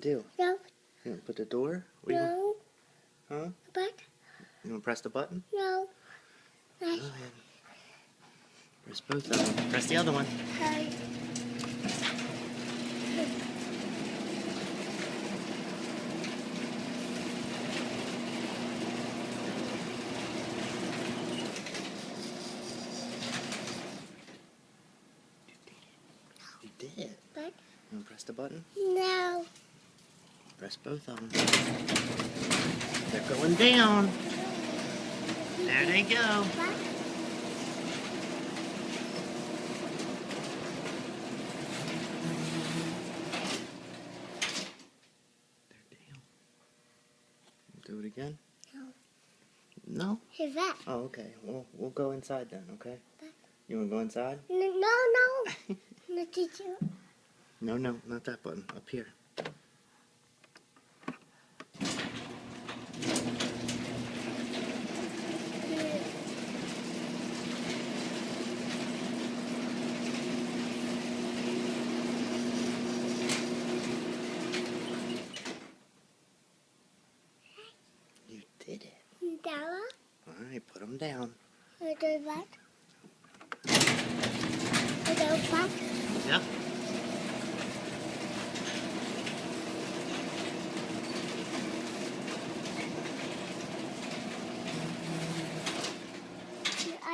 do? No. You want to put the door? No. Huh? But? You want to press the button? No. Go ahead. Press both of them. Press the other one. Hi. You did. But? You want to press the button? No. Press both of them. They're going down. There they go. But? They're down. Do it again? No. No? Who's that? Oh, okay. We'll go inside then, okay? But? You want to go inside? No, no. No, teacher. No, not that button. Up here. You did it. Dara? All right, put them down. Do that. Do that. Yep.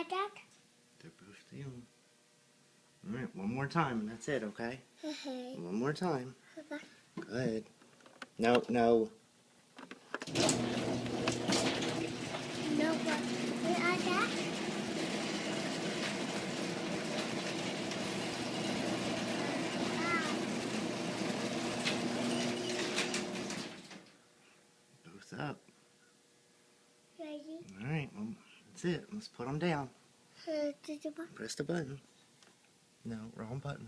That? They're both down. All right, one more time, and that's it, okay? Okay. One more time. But? Go ahead. No. No, but. That? Both up. Ready? All right, well, that's it. Let's put them down. Do the button. Press the button. No, wrong button.